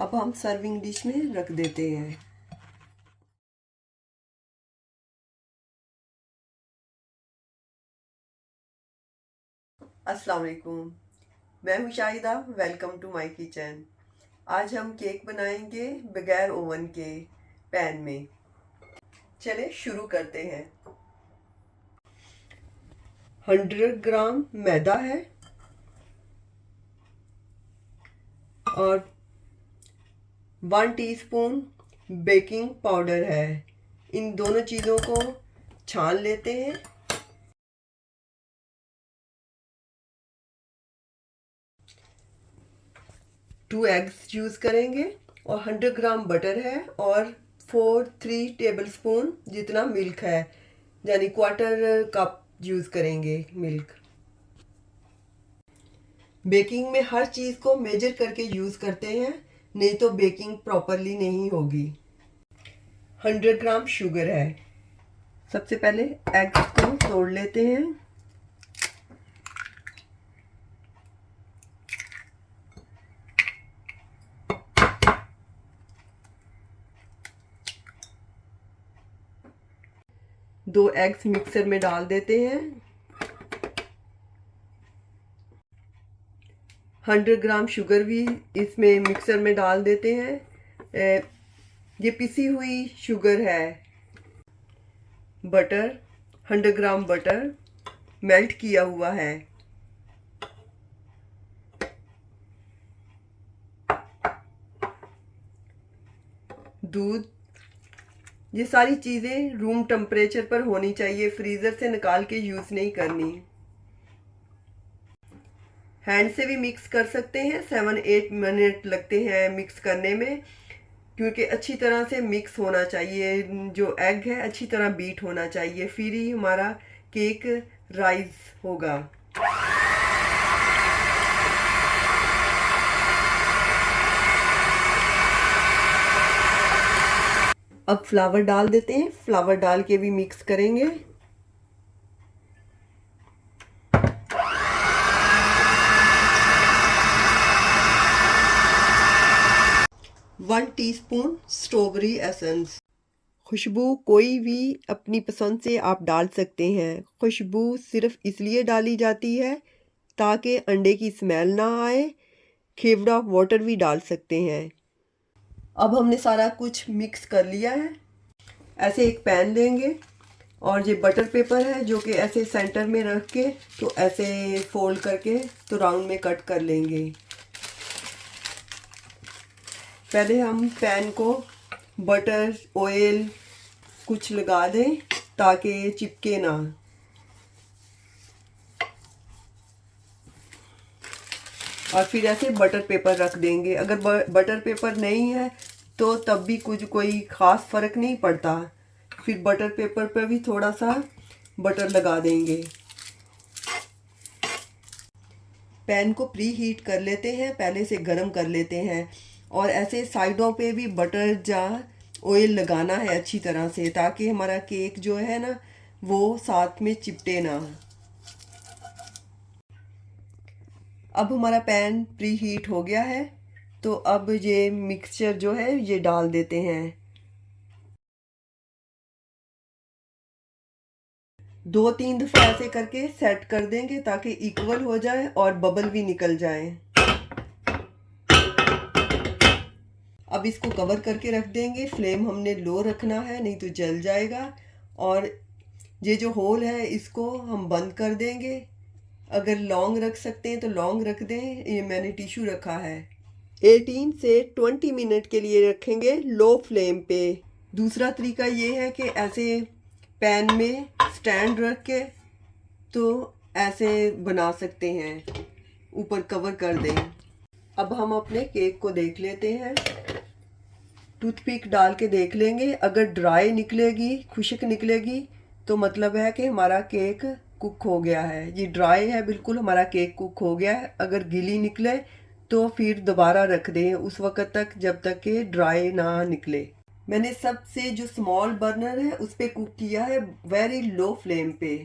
अब हम serving dish में रख देते हैं। अस्सलाम वालेकुम, मैं हूँ Shahida. Welcome to my kitchen. आज हम केक बनाएंगे बगैर ओवन के, पैन में। चले शुरू करते हैं। 100 ग्राम मैदा है और 1 टीस्पून बेकिंग पाउडर है। इन दोनों चीज़ों को छान लेते हैं। टू एग्स यूज़ करेंगे और 100 ग्राम बटर है और 3 टेबलस्पून जितना मिल्क है, यानी क्वार्टर कप यूज़ करेंगे मिल्क। बेकिंग में हर चीज़ को मेजर करके यूज़ करते हैं, नहीं तो बेकिंग प्रॉपरली नहीं होगी। 100 ग्राम शुगर है। सबसे पहले एग्स को तोड़ लेते हैं। दो एग्स मिक्सर में डाल देते हैं। 100 ग्राम शुगर भी इसमें मिक्सर में डाल देते हैं। ये पिसी हुई शुगर है। बटर, 100 ग्राम बटर मेल्ट किया हुआ है। दूध, ये सारी चीज़ें रूम टेम्परेचर पर होनी चाहिए, फ्रीज़र से निकाल के यूज़ नहीं करनी। हैंड से भी मिक्स कर सकते हैं। 7-8 मिनट लगते हैं मिक्स करने में, क्योंकि अच्छी तरह से मिक्स होना चाहिए। जो एग है अच्छी तरह बीट होना चाहिए, फिर ही हमारा केक राइज होगा। अब फ्लावर डाल देते हैं। फ्लावर डाल के भी मिक्स करेंगे। One teaspoon strawberry essence. खुशबू कोई भी अपनी पसंद से आप डाल सकते हैं। खुशबू सिर्फ इसलिए डाली जाती है ताकि अंडे की स्मेल ना आए। खेवड़ा वाटर भी डाल सकते हैं। अब हमने सारा कुछ मिक्स कर लिया है। ऐसे एक पैन लेंगे और ये बटर पेपर है जो कि ऐसे सेंटर में रख के तो ऐसे फोल्ड करके तो राउंड में कट कर लेंगे। पहले हम पैन को बटर ऑयल कुछ लगा दें ताकि चिपके ना। और फिर ऐसे बटर पेपर रख देंगे। अगर बटर पेपर नहीं है तो तब भी कोई ख़ास फ़र्क नहीं पड़ता। फिर बटर पेपर पर भी थोड़ा सा बटर लगा देंगे। पैन को प्री हीट कर लेते हैं, पहले से गरम कर लेते हैं। और ऐसे साइडों पे भी बटर या ऑयल लगाना है अच्छी तरह से, ताकि हमारा केक जो है ना वो साथ में चिपटे ना। अब हमारा पैन प्री हीट हो गया है, तो अब ये मिक्सचर जो है ये डाल देते हैं। 2-3 दफ़ा ऐसे करके सेट कर देंगे ताकि इक्वल हो जाए और बबल भी निकल जाए। अब इसको कवर करके रख देंगे। फ्लेम हमने लो रखना है, नहीं तो जल जाएगा। और ये जो होल है इसको हम बंद कर देंगे। अगर लॉन्ग रख सकते हैं तो लॉन्ग रख दें। ये मैंने टिश्यू रखा है। 18 से 20 मिनट के लिए रखेंगे लो फ्लेम पे। दूसरा तरीका ये है कि ऐसे पैन में स्टैंड रख के तो ऐसे बना सकते हैं, ऊपर कवर कर दें। अब हम अपने केक को देख लेते हैं। टूथपिक डाल के देख लेंगे। अगर ड्राई निकलेगी, खुश्क निकलेगी, तो मतलब है कि हमारा केक कुक हो गया है। ये ड्राई है बिल्कुल, हमारा केक कुक हो गया है। अगर गीली निकले तो फिर दोबारा रख दें उस वक़्त तक जब तक कि ड्राई ना निकले। मैंने सबसे जो स्मॉल बर्नर है उस पर कुक किया है, वेरी लो फ्लेम पे।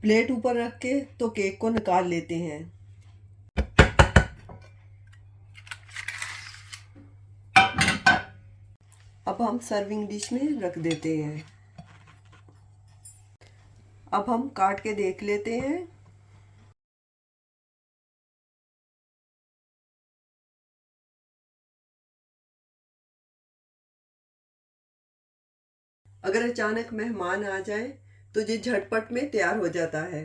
प्लेट ऊपर रख के तो केक को निकाल लेते हैं। अब हम सर्विंग डिश में रख देते हैं। अब हम काट के देख लेते हैं। अगर अचानक मेहमान आ जाए तो ये झटपट में तैयार हो जाता है।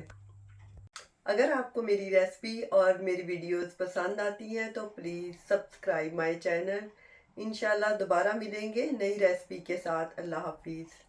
अगर आपको मेरी रेसिपी और मेरी वीडियोस पसंद आती हैं तो प्लीज़ सब्सक्राइब माय चैनल। इंशाल्लाह दोबारा मिलेंगे नई रेसिपी के साथ। अल्लाह हाफिज़।